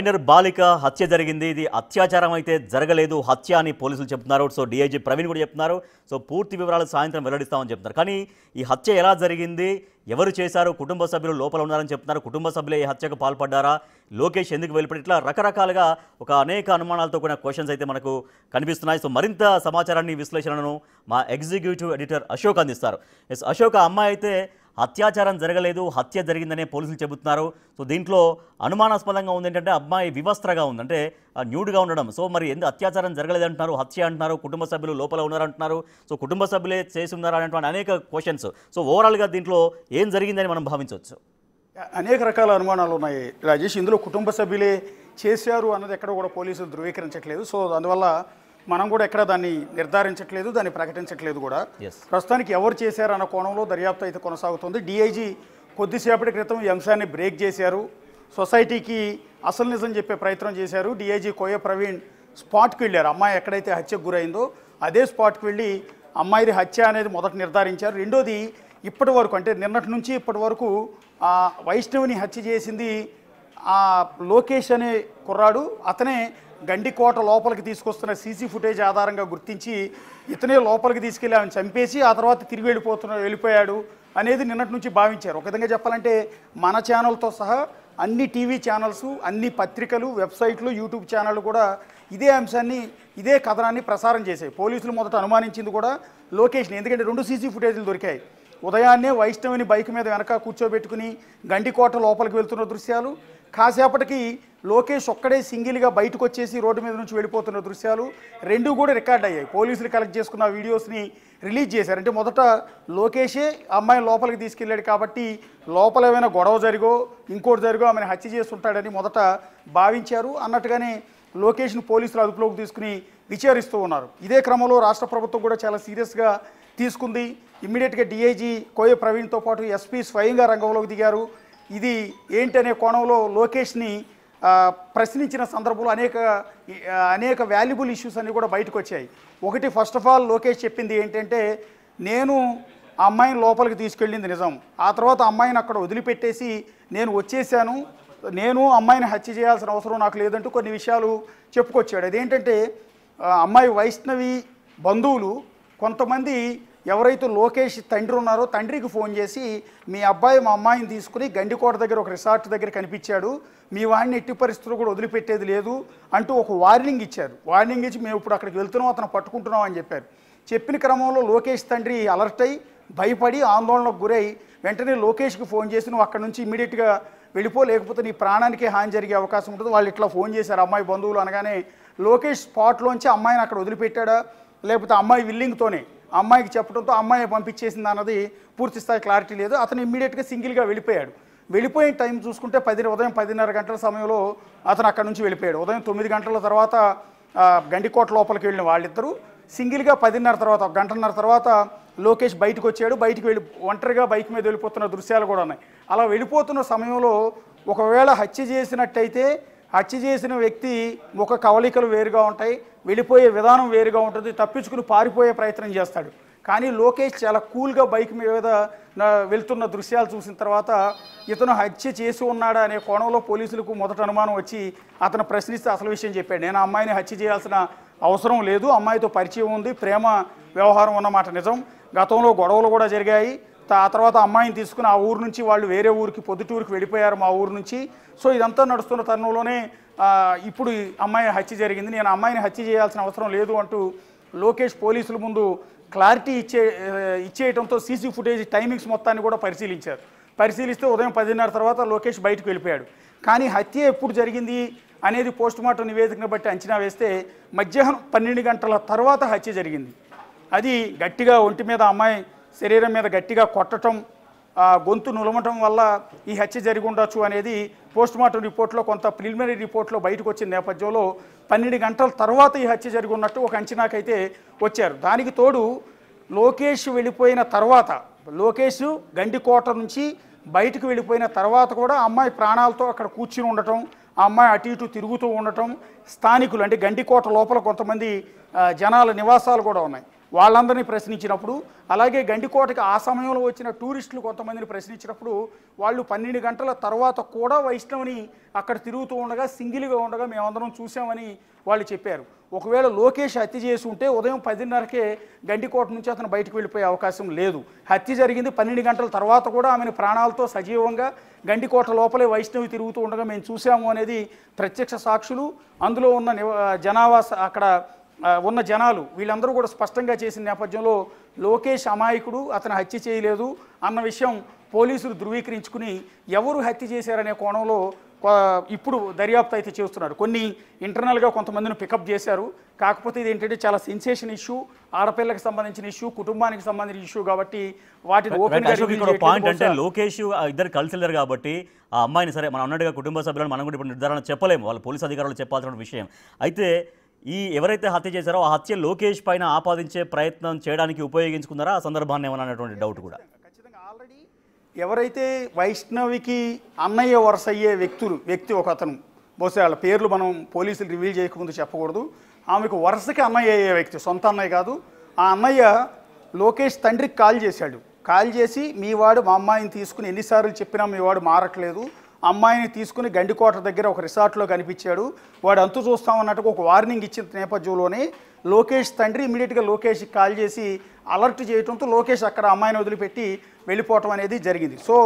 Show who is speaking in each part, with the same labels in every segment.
Speaker 1: Minor బాలిక హత్య జరిగింది. ఇది అత్యాచారం అయితే జరగలేదు, హత్య అని పోలీసులు చెప్తున్నారు. సో డీఐజీ ప్రవీణ్ కూడా చెప్తున్నారు. సో పూర్తి వివరాలు సాయంత్రం వెల్లడిస్తామని చెప్తున్నారు. కానీ ఈ హత్య ఎలా జరిగింది, ఎవరు చేశారు, కుటుంబ సభ్యులు లోపల ఉన్నారని చెప్తున్నారు. కుటుంబ సభ్యులే ఈ హత్యకు పాల్పడ్డారా, లోకేష్ ఎందుకు వెళ్ళిపడి, ఇట్లా రకరకాలుగా అనేక అనుమానాలతో కూడిన క్వశ్చన్స్ అయితే మనకు కనిపిస్తున్నాయి. సో మరింత సమాచారాన్ని, విశ్లేషణను మా ఎగ్జిక్యూటివ్ ఎడిటర్ అశోక్ అందిస్తారు. ఎస్ అశోక్, అమ్మాయి అయితే అత్యాచారం జరగలేదు, హత్య జరిగిందనే పోలీసులు చెబుతున్నారు. సో దీంట్లో అనుమానాస్పదంగా ఉంది ఏంటంటే అమ్మాయి వివస్త్రగా ఉంది, అంటే న్యూడ్గా ఉండడం. సో మరి ఎందుకు అత్యాచారం జరగలేదు అంటున్నారు, హత్య అంటున్నారు, కుటుంబ సభ్యులు లోపల ఉన్నారంటున్నారు. సో కుటుంబ సభ్యులే చేసి ఉన్నారు అనేటువంటి అనేక క్వశ్చన్స్. సో ఓవరాల్గా దీంట్లో ఏం జరిగిందని మనం భావించవచ్చు?
Speaker 2: అనేక రకాల అనుమానాలు ఉన్నాయి రాజేష్. ఇందులో కుటుంబ సభ్యులే చేశారు అన్నది ఎక్కడ కూడా పోలీసులు ధృవీకరించట్లేదు. సో అందువల్ల మనం కూడా ఎక్కడ దాన్ని నిర్ధారించట్లేదు, దాన్ని ప్రకటించట్లేదు కూడా. ప్రస్తుతానికి ఎవరు చేశారు అన్న కోణంలో దర్యాప్తు అయితే కొనసాగుతుంది. డీఐజీ కొద్దిసేపటి క్రితం ఈ అంశాన్ని బ్రేక్ చేశారు. సొసైటీకి అసలు నిజం చెప్పే ప్రయత్నం చేశారు. డీఐజీ కోయ ప్రవీణ్ స్పాట్కి వెళ్ళారు. అమ్మాయి ఎక్కడైతే హత్యకు గురైందో అదే స్పాట్కి వెళ్ళి అమ్మాయిది హత్య అనేది మొదట నిర్ధారించారు. రెండోది, ఇప్పటి వరకు అంటే నిన్నటి నుంచి ఇప్పటి వరకు వైష్ణవిని హత్య చేసింది లోకేష్ అనే కుర్రాడు. అతనే గండికోట లోపలికి తీసుకొస్తున్న సీసీ ఫుటేజ్ ఆధారంగా గుర్తించి ఇతనే లోపలికి తీసుకెళ్ళి ఆమెను చంపేసి ఆ తర్వాత తిరిగి వెళ్ళిపోయాడు అనేది నిన్నటి నుంచి భావించారు. ఒక విధంగా చెప్పాలంటే మన ఛానల్తో సహా అన్ని టీవీ ఛానల్స్, అన్ని పత్రికలు, వెబ్సైట్లు, యూట్యూబ్ ఛానళ్ళు కూడా ఇదే అంశాన్ని, ఇదే కథనాన్ని ప్రసారం చేశాయి. పోలీసులు మొదట అనుమానించింది కూడా లోకేష్ని, ఎందుకంటే 2 సీసీ ఫుటేజ్లు దొరికాయి. ఉదయాన్నే వైష్ణవిని బైక్ మీద వెనక కూర్చోబెట్టుకుని గండికోట లోపలికి వెళ్తున్న దృశ్యాలు, కాసేపటికి లోకేష్ ఒక్కడే సింగిల్గా బయటకు వచ్చేసి రోడ్డు మీద నుంచి వెళ్ళిపోతున్న దృశ్యాలు రెండూ కూడా రికార్డ్ అయ్యాయి. పోలీసులు కలెక్ట్ చేసుకున్న వీడియోస్ని రిలీజ్ చేశారు. అంటే మొదట లోకేషే అమ్మాయిని లోపలికి తీసుకెళ్ళాడు కాబట్టి లోపల ఏమైనా గొడవ జరిగో ఇంకోటి జరిగో ఆమెను హత్య చేస్తుంటాడని మొదట భావించారు. అన్నట్టుగానే లోకేష్ను పోలీసులు అదుపులోకి తీసుకుని విచారిస్తూ ఉన్నారు. ఇదే క్రమంలో రాష్ట్ర ప్రభుత్వం కూడా చాలా సీరియస్గా తీసుకుంది. ఇమ్మీడియట్గా డీఐజీ కోయ ప్రవీణ్తో పాటు ఎస్పీ స్వయంగా రంగంలోకి దిగారు. ఇది ఏంటనే కోణంలో లోకేష్ని ప్రశ్నించిన సందర్భంలో అనేక వాల్యుబుల్ ఇష్యూస్ అన్నీ కూడా బయటకు వచ్చాయి. ఒకటి, ఫస్ట్ ఆఫ్ ఆల్ లోకేష్ చెప్పింది ఏంటంటే, నేను ఆ అమ్మాయిని లోపలికి తీసుకెళ్ళింది నిజం, ఆ తర్వాత అమ్మాయిని అక్కడ వదిలిపెట్టేసి నేను వచ్చేసాను, నేను అమ్మాయిని హత్య చేయాల్సిన అవసరం నాకు లేదంటూ కొన్ని విషయాలు చెప్పుకొచ్చాడు. అదేంటంటే, అమ్మాయి వైష్ణవి బంధువులు కొంతమంది ఎవరైతే లోకేష్ తండ్రి ఉన్నారో తండ్రికి ఫోన్ చేసి, మీ అబ్బాయి మా అమ్మాయిని తీసుకుని గండికోట దగ్గర ఒక రిసార్ట్ దగ్గర కనిపించాడు, మీ వాడిని ఎట్టి పరిస్థితుల్లో కూడా వదిలిపెట్టేది లేదు అంటూ ఒక వార్నింగ్ ఇచ్చారు. వార్నింగ్ ఇచ్చి మేము ఇప్పుడు అక్కడికి వెళ్తున్నాం, అతను పట్టుకుంటున్నాం అని చెప్పారు. చెప్పిన క్రమంలో లోకేష్ తండ్రి అలర్ట్ అయ్యి భయపడి ఆందోళనకు గురై వెంటనే లోకేష్కి ఫోన్ చేసి, నువ్వు అక్కడ నుంచి ఇమ్మీడియట్గా వెళ్ళిపో, లేకపోతే నీ ప్రాణానికే హాని జరిగే అవకాశం ఉంటుంది. వాళ్ళు ఇట్లా ఫోన్ చేశారు అమ్మాయి బంధువులు. అనగానే లోకేష్ స్పాట్లోంచి అమ్మాయిని అక్కడ వదిలిపెట్టాడా లేకపోతే అమ్మాయి విల్లింగ్తోనే అమ్మాయికి చెప్పడంతో అమ్మాయి పంపించేసింది అన్నది పూర్తి స్థాయి క్లారిటీ లేదు. అతను ఇమ్మీడియట్గా సింగిల్గా వెళ్ళిపోయాడు. వెళ్ళిపోయిన టైం చూసుకుంటే ఉదయం 10:30 గంటల సమయంలో అతను అక్కడ నుంచి వెళ్ళిపోయాడు. ఉదయం 9 గంటల తర్వాత గండికోట లోపలికి వెళ్ళిన వాళ్ళిద్దరూ సింగిల్గా 10:30 తర్వాత, 1 గంటన్నర తర్వాత లోకేష్ బయటకు వచ్చాడు. బయటికి ఒంటరిగా బైక్ మీద వెళ్ళిపోతున్న దృశ్యాలు కూడా ఉన్నాయి. అలా వెళ్ళిపోతున్న సమయంలో ఒకవేళ హత్య చేసినట్టయితే హత్య చేసిన వ్యక్తి ముఖ కవళికలు వేరుగా ఉంటాయి, వెళ్ళిపోయే విధానం వేరుగా ఉంటుంది, తప్పించుకుని పారిపోయే ప్రయత్నం చేస్తాడు. కానీ లోకేష్ చాలా కూల్గా బైక్ మీద వెళ్తున్న దృశ్యాలు చూసిన తర్వాత ఇతను హత్య చేసి ఉన్నాడా అనే కోణంలో పోలీసులకు మొదట అనుమానం వచ్చి అతను ప్రశ్నిస్తే అసలు విషయం చెప్పాడు. నేను అమ్మాయిని హత్య చేయాల్సిన అవసరం లేదు, అమ్మాయితో పరిచయం ఉంది, ప్రేమ వ్యవహారం ఉన్నమాట నిజం, గతంలో గొడవలు కూడా జరిగాయి, ఆ తర్వాత అమ్మాయిని తీసుకుని ఆ ఊరు నుంచి వాళ్ళు వేరే ఊరికి, పొద్దుటూరుకి వెళ్ళిపోయారు మా ఊరు నుంచి. సో ఇదంతా నడుస్తున్న తరుణంలోనే ఇప్పుడు అమ్మాయి హత్య జరిగింది, నేను అమ్మాయిని హత్య చేయాల్సిన అవసరం లేదు అంటూ లోకేష్ పోలీసుల ముందు క్లారిటీ ఇచ్చేయడంతో సీసీ ఫుటేజ్ టైమింగ్స్ మొత్తాన్ని కూడా పరిశీలిస్తే ఉదయం 10:30 తర్వాత లోకేష్ బయటకు వెళ్ళిపోయాడు. కానీ హత్య ఎప్పుడు జరిగింది అనేది పోస్టుమార్టం నివేదికను బట్టి అంచనా వేస్తే మధ్యాహ్నం 12 గంటల తర్వాత హత్య జరిగింది. అది గట్టిగా ఒంటి మీద అమ్మాయి శరీరం మీద గట్టిగా కొట్టడం, గొంతు నులమటం వల్ల ఈ హత్య జరిగి ఉండొచ్చు అనేది పోస్టుమార్టం రిపోర్ట్లో, కొంత ప్రిలిమినరీ రిపోర్ట్లో బయటకు వచ్చిన నేపథ్యంలో 12 గంటల తర్వాత ఈ హత్య జరిగి ఉన్నట్టు ఒక అంచనాకైతే వచ్చారు. దానికి తోడు లోకేష్ వెళ్ళిపోయిన తర్వాత, లోకేష్ గండికోట నుంచి బయటకు వెళ్ళిపోయిన తర్వాత కూడా అమ్మాయి ప్రాణాలతో అక్కడ కూర్చుని ఉండటం, ఆ అమ్మాయి అటు ఇటు తిరుగుతూ ఉండటం, స్థానికులు అంటే గండికోట లోపల కొంతమంది జనాల నివాసాలు కూడా ఉన్నాయి, వాళ్ళందరినీ ప్రశ్నించినప్పుడు, అలాగే గండికోటకి ఆ సమయంలో వచ్చిన టూరిస్టులు కొంతమందిని ప్రశ్నించినప్పుడు వాళ్ళు 12 గంటల తర్వాత కూడా వైష్ణవిని అక్కడ తిరుగుతూ ఉండగా సింగిల్గా ఉండగా మేమందరం చూసామని వాళ్ళు చెప్పారు. ఒకవేళ లోకేష్ హత్య చేసి ఉంటే ఉదయం 10:30కే గండికోట నుంచి అతను బయటకు వెళ్ళిపోయే అవకాశం లేదు. హత్య జరిగింది 12 గంటల తర్వాత కూడా ఆమెను ప్రాణాలతో సజీవంగా గండికోట లోపలే వైష్ణవి తిరుగుతూ ఉండగా మేము చూసాము అనేది ప్రత్యక్ష సాక్షులు, అందులో ఉన్న జనాభా, అక్కడ ఉన్న జనాలు వీళ్ళందరూ కూడా స్పష్టంగా చేసిన నేపథ్యంలో లోకేష్ అమాయకుడు, అతను హత్య చేయలేదు అన్న విషయం పోలీసులు ధృవీకరించుకుని ఎవరు హత్య చేశారనే కోణంలో ఇప్పుడు దర్యాప్తు అయితే చేస్తున్నారు. కొన్ని ఇంటర్నల్గా కొంతమందిని పికప్ చేశారు. కాకపోతే ఇది ఏంటంటే చాలా సెన్సేషన్ ఇష్యూ, ఆడపిల్లకి సంబంధించిన ఇష్యూ, కుటుంబానికి సంబంధించిన ఇష్యూ కాబట్టి వాటిని
Speaker 1: పాయింట్ అంటే లోకేష్ ఇద్దరు కలిసి వెళ్ళారు కాబట్టి ఆ అమ్మాయిని సరే మనం అన్నట్టుగా కుటుంబ సభ్యులను మనం కూడా ఇప్పుడు నిర్ధారణ చెప్పలేము, వాళ్ళ పోలీసు అధికారులు చెప్పాల్సిన విషయం. అయితే ఈ ఎవరైతే హత్య చేశారో ఆ హత్య లోకేష్ పైన ఆపాదించే ప్రయత్నం చేయడానికి ఉపయోగించుకున్నారా ఆ సందర్భాన్ని ఏమన్నా అన్నటువంటి డౌట్ కూడా.
Speaker 2: ఖచ్చితంగా ఆల్రెడీ ఎవరైతే వైష్ణవికి అన్నయ్య వరుస అయ్యే వ్యక్తి ఒక అతను, బహుశా వాళ్ళ పేర్లు మనం పోలీసులు రివీల్ చేయకముందు చెప్పకూడదు, ఆమెకు వరుసకి అన్నయ్య అయ్యే వ్యక్తి, సొంత అన్నయ్య కాదు, ఆ అన్నయ్య లోకేష్ తండ్రికి కాల్ చేశాడు. కాల్ చేసి మీ వాడు మా అమ్మాయిని తీసుకుని ఎన్నిసార్లు చెప్పినా మీ వాడు మారట్లేదు, అమ్మాయిని తీసుకుని గండికోట దగ్గర ఒక రిసార్ట్లో కనిపించాడు, వాడు అంతు చూస్తామన్నట్టుగా ఒక వార్నింగ్ ఇచ్చిన నేపథ్యంలోనే లోకేష్ తండ్రి ఇమీడియట్గా లోకేష్కి కాల్ చేసి అలర్ట్ చేయడంతో లోకేష్ అక్కడ అమ్మాయిని వదిలిపెట్టి వెళ్ళిపోవటం అనేది జరిగింది. సో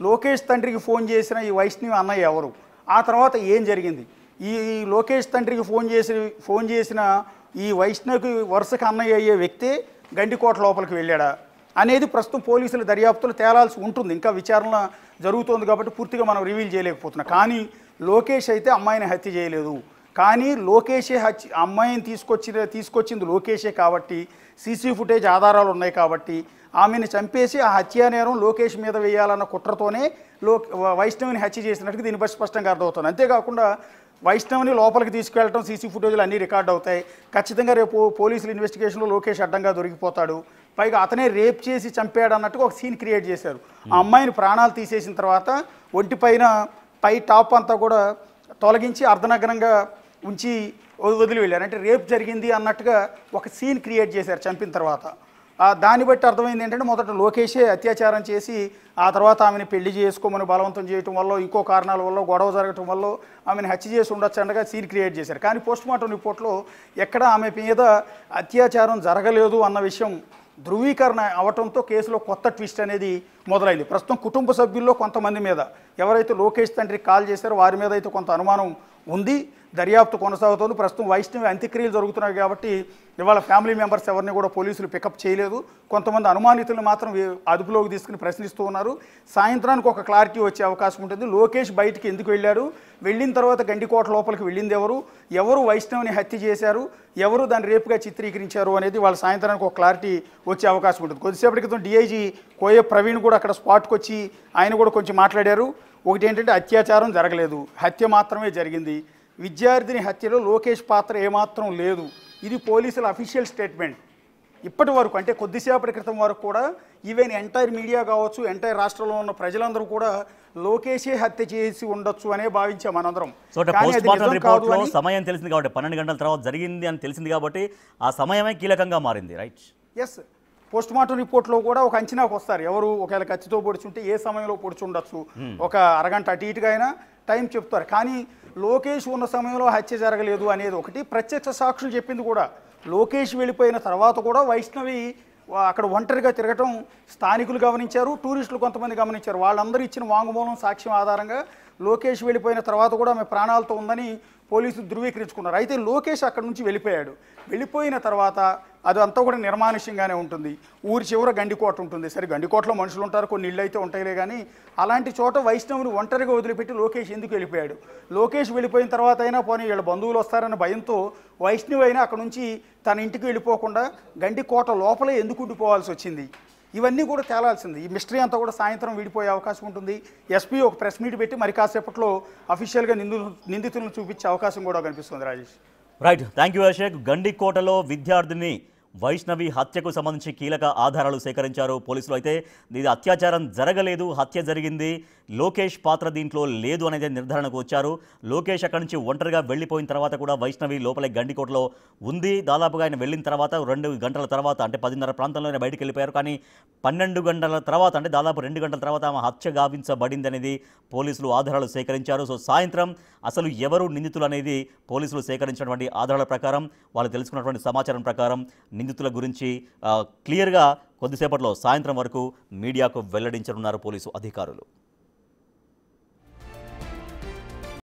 Speaker 2: లోకేష్ తండ్రికి ఫోన్ చేసిన ఈ వైష్ణవి అన్నయ్య ఎవరు, ఆ తర్వాత ఏం జరిగింది, ఈ లోకేష్ తండ్రికి ఫోన్ చేసిన ఈ వైష్ణవికి వరుసకి అన్నయ్య అయ్యే వ్యక్తే గండికోట లోపలికి వెళ్ళాడా అనేది ప్రస్తుతం పోలీసుల దర్యాప్తులు తేలాల్సి ఉంటుంది. ఇంకా విచారణ జరుగుతోంది కాబట్టి పూర్తిగా మనం రివీల్ చేయలేకపోతున్నాం. కానీ లోకేష్ అయితే అమ్మాయిని హత్య చేయలేదు, కానీ లోకేషే అమ్మాయిని తీసుకొచ్చింది లోకేషే కాబట్టి, సీసీ ఫుటేజ్ ఆధారాలు ఉన్నాయి కాబట్టి ఆమెను చంపేసి ఆ హత్యా నేరం లోకేష్ మీద వేయాలన్న కుట్రతోనే వైష్ణవిని హత్య చేసినట్టుగా దీన్ని బట్టి స్పష్టంగా అర్థమవుతుంది. అంతేకాకుండా వైష్ణవిని లోపలికి తీసుకెళ్ళటం, సీసీ ఫుటేజ్లు అన్నీ రికార్డ్ అవుతాయి. ఖచ్చితంగా రేపు పోలీసుల ఇన్వెస్టిగేషన్లో లోకేష్ అడ్డంగా దొరికిపోతాడు. పైగా అతనే రేప్ చేసి చంపాడు అన్నట్టుగా ఒక సీన్ క్రియేట్ చేశారు. ఆ అమ్మాయిని ప్రాణాలు తీసేసిన తర్వాత ఒంటిపైన టాప్ అంతా కూడా తొలగించి అర్ధనగ్నంగా ఉంచి వదిలి వెళ్ళారు. అంటే రేప్ జరిగింది అన్నట్టుగా ఒక సీన్ క్రియేట్ చేశారు చంపిన తర్వాత. దాన్ని బట్టి అర్థమైంది ఏంటంటే మొదట లోకేషే అత్యాచారం చేసి ఆ తర్వాత ఆమెను పెళ్లి చేసుకోమని బలవంతం చేయటం వల్ల, ఇంకో కారణాల వల్ల, గొడవ జరగటం వల్ల ఆమెను హత్య చేసి ఉండొచ్చు అనగా సీన్ క్రియేట్ చేశారు. కానీ పోస్ట్మార్టం రిపోర్ట్లో ఎక్కడ ఆమె మీద అత్యాచారం జరగలేదు అన్న విషయం ధృవీకరణ అవటంతో కేసులో కొత్త ట్విస్ట్ అనేది మొదలైంది. ప్రస్తుతం కుటుంబ సభ్యుల్లో కొంతమంది మీద, ఎవరైతే లోకేష్ తండ్రికి కాల్ చేశారో వారి మీద అయితే కొంత అనుమానం ఉంది. దర్యాప్తు కొనసాగుతోంది. ప్రస్తుతం వైష్ణవి అంత్యక్రియలు జరుగుతున్నాయి కాబట్టి ఇవాళ ఫ్యామిలీ మెంబర్స్ ఎవరిని కూడా పోలీసులు పికప్ చేయలేదు. కొంతమంది అనుమానితులను మాత్రం అదుపులోకి తీసుకుని ప్రశ్నిస్తూ ఉన్నారు. సాయంత్రానికి ఒక క్లారిటీ వచ్చే అవకాశం ఉంటుంది. లోకేష్ బయటికి ఎందుకు వెళ్ళారు, వెళ్ళిన తర్వాత గండికోట లోపలికి వెళ్ళింది ఎవరు వైష్ణవిని హత్య చేశారు, ఎవరు దాన్ని రేపుగా చిత్రీకరించారు అనేది వాళ్ళ సాయంత్రానికి ఒక క్లారిటీ వచ్చే అవకాశం ఉంటుంది. కొద్దిసేపటి క్రితం డిఐజీ కోయ ప్రవీణ్ కూడా అక్కడ స్పాట్కి వచ్చి ఆయన కూడా కొంచెం మాట్లాడారు. ఒకటి ఏంటంటే అత్యాచారం జరగలేదు, హత్య మాత్రమే జరిగింది, విద్యార్థిని హత్యలో లోకేష్ పాత్ర ఏమాత్రం లేదు, ఇది పోలీసుల అఫీషియల్ స్టేట్మెంట్. ఇప్పటి వరకు అంటే కొద్దిసేపటి క్రితం వరకు కూడా ఈవెన్ ఎంటైర్ మీడియా కావచ్చు, ఎంటైర్ రాష్ట్రంలో ఉన్న ప్రజలందరూ కూడా లోకేషే హత్య చేసి ఉండొచ్చు అనే భావించాం మనందరం.
Speaker 1: సమయం తెలిసింది కాబట్టి 12 గంటల తర్వాత జరిగింది అని తెలిసింది కాబట్టి ఆ సమయమే కీలకంగా మారింది. రైట్.
Speaker 2: ఎస్, పోస్ట్మార్టం రిపోర్ట్లో కూడా ఒక అంచనాకు వస్తారు. ఎవరు ఒకవేళ కత్తితో పొడుచుంటే ఏ సమయంలో పొడుచుండొచ్చు, ఒక అరగంట అటు ఇటుగా అయినా టైం చెప్తారు. కానీ లోకేష్ ఉన్న సమయంలో హత్య జరగలేదు అనేది ఒకటి. ప్రత్యక్ష సాక్షులు చెప్పింది కూడా లోకేష్ వెళ్ళిపోయిన తర్వాత కూడా వైష్ణవి అక్కడ ఒంటరిగా తిరగటం స్థానికులు గమనించారు, టూరిస్టులు కొంతమంది గమనించారు. వాళ్ళందరూ ఇచ్చిన వాంగ్మూలం సాక్ష్యం ఆధారంగా లోకేష్ వెళ్ళిపోయిన తర్వాత కూడా ఆమె ప్రాణాలతో ఉందని పోలీసులు ధృవీకరించుకున్నారు. అయితే లోకేష్ అక్కడ నుంచి వెళ్ళిపోయిన తర్వాత అదంతా కూడా నిర్మానుష్యంగానే ఉంటుంది. ఊరి చివర గండికోట ఉంటుంది. సరే గండికోటలో మనుషులు ఉంటారు, కొన్ని ఇళ్ళు అయితే ఉంటాయిలే, కానీ అలాంటి చోట వైష్ణవుని ఒంటరిగా వదిలిపెట్టి లోకేష్ ఎందుకు వెళ్ళిపోయాడు? లోకేష్ వెళ్ళిపోయిన తర్వాత అయినా పోనీ వీళ్ళ బంధువులు వస్తారన్న భయంతో వైష్ణవి అయినా అక్కడ నుంచి తన ఇంటికి వెళ్ళిపోకుండా గండికోట లోపలే ఎందుకు ఉండిపోవాల్సి వచ్చింది? ఇవన్నీ కూడా తేలాల్సింది. ఈ మిస్టరీ అంతా కూడా సాయంత్రం విడిపోయే అవకాశం ఉంటుంది. ఎస్పీ ఒక ప్రెస్ మీట్ పెట్టి మరి కాసేపట్లో అఫీషియల్గా నిందితులను చూపించే అవకాశం కూడా కనిపిస్తుంది. Rajesh.
Speaker 1: Right, thank you Ashok. గండికోటలో విద్యార్థిని వైష్ణవి హత్యకు సంబంధించి కీలక ఆధారాలు సేకరించారు పోలీసులు. అయితే ఇది అత్యాచారం జరగలేదు, హత్య జరిగింది, లోకేష్ పాత్ర దీంట్లో లేదు అనేది నిర్ధారణకు వచ్చారు. లోకేష్ అక్కడి నుంచి ఒంటరిగా వెళ్ళిపోయిన తర్వాత కూడా వైష్ణవి లోపలే గండికోటలో ఉంది. దాదాపుగా ఆయన వెళ్ళిన తర్వాత 2 గంటల తర్వాత, అంటే 10:30 ప్రాంతంలోనే బయటికి వెళ్ళిపోయారు. కానీ 12 గంటల తర్వాత, అంటే దాదాపు 2 గంటల తర్వాత ఆమె హత్య గావించబడింది అనేది పోలీసులు ఆధారాలు సేకరించారు. సో సాయంత్రం అసలు ఎవరు నిందితులు అనేది పోలీసులు సేకరించినటువంటి ఆధారాల ప్రకారం, వాళ్ళు తెలుసుకున్నటువంటి సమాచారం ప్రకారం నిందితుల గురించి క్లియర్గా కొద్దిసేపట్లో సాయంత్రం వరకు మీడియాకు వెల్లడించనున్నారు పోలీసు అధికారులు.